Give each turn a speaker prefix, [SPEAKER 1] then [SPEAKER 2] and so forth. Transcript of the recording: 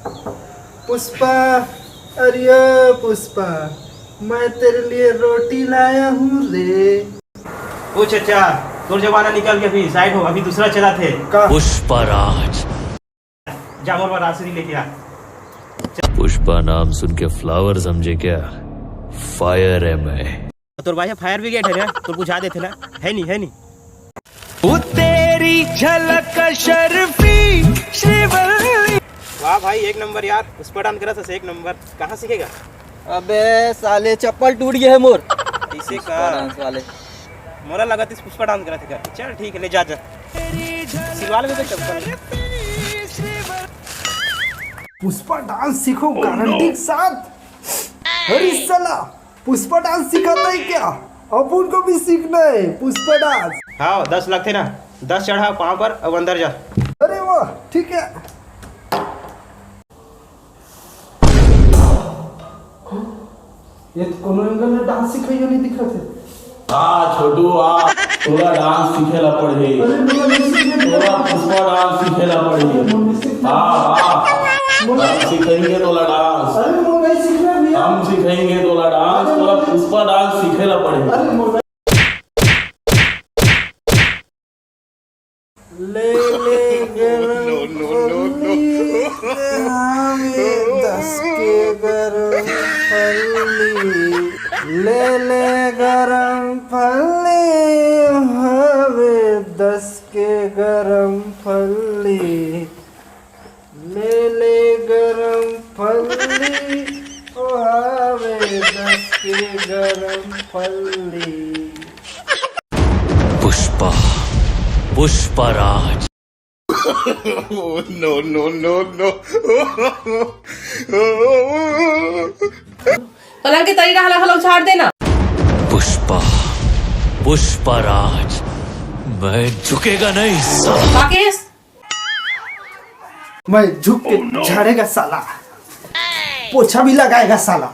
[SPEAKER 1] पुष्पा, अरे पुष्पा, मैं तेरे लिए रोटी लाया हूँ रे।
[SPEAKER 2] ओ चचा, तोर जमाना निकल गया, अभी साइड हो, अभी दूसरा चला थे।
[SPEAKER 3] पुष्पराज।
[SPEAKER 2] जामोर वाला रासरी लेके आ।
[SPEAKER 3] पुष्पा नाम सुन के फ्लावर समझे क्या? फायर है मैं।
[SPEAKER 2] तोर भाई फायर ब्रिगेड है ना, तो बुझा देते ना, है नहीं।
[SPEAKER 4] वो तेरी झलक शर्फी श्रीवल्ली।
[SPEAKER 2] वाह भाई, एक नंबर यार, पुष्पा डांस करा था, एक नंबर। कहाँ सीखेगा?
[SPEAKER 5] अबे साले चप्पल टूट गया है मोर।
[SPEAKER 2] इसे का
[SPEAKER 5] डांस वाले
[SPEAKER 2] मोरा लगा थी पुष्पा डांस करा था। चल ठीक है, ले जा सिलवाल में तो चप्पल।
[SPEAKER 1] पुष्पा डांस सीखो गारंटी के साथ। अरे साला, पुष्पा डांस सिखाता है क्या? अपन को भी सीखना है पुष्पा डांस।
[SPEAKER 2] हाँ 10 लाख थे ना, 10 चढ़ा पाँव पर, अब अंदर जा।
[SPEAKER 1] अरे वाह, ठीक है। ये तो कोनो एंगल में डांस सिखाइयो नहीं दिख रहे थे।
[SPEAKER 6] छोटू आ, तोला डांस सीखेला पड़े। तोला पुष्पा डांस सीखेला पड़े। हम सिखाएंगे तोला डांस।
[SPEAKER 1] अरे वो नहीं सीखना भैया।
[SPEAKER 6] हम सिखाएंगे तोला डांस, तोला पुष्पा डांस सीखेला पड़े।
[SPEAKER 1] ले गरम फली, हमें 10 के गरम फली। ले गरम फली, हमें 10 के गरम फली। ले गरम फली, हमें 10 के गरम फली।
[SPEAKER 3] पुष्पा, पुष्पराज।
[SPEAKER 7] पलंग के तरीका हला हला उछाड़ देना।
[SPEAKER 3] पुष्पा, पुष्पराज। मैं झुकेगा नहीं साला।
[SPEAKER 7] राकेश,
[SPEAKER 1] मैं झुक के झाड़ेगा साला, पोछा भी लगाएगा साला।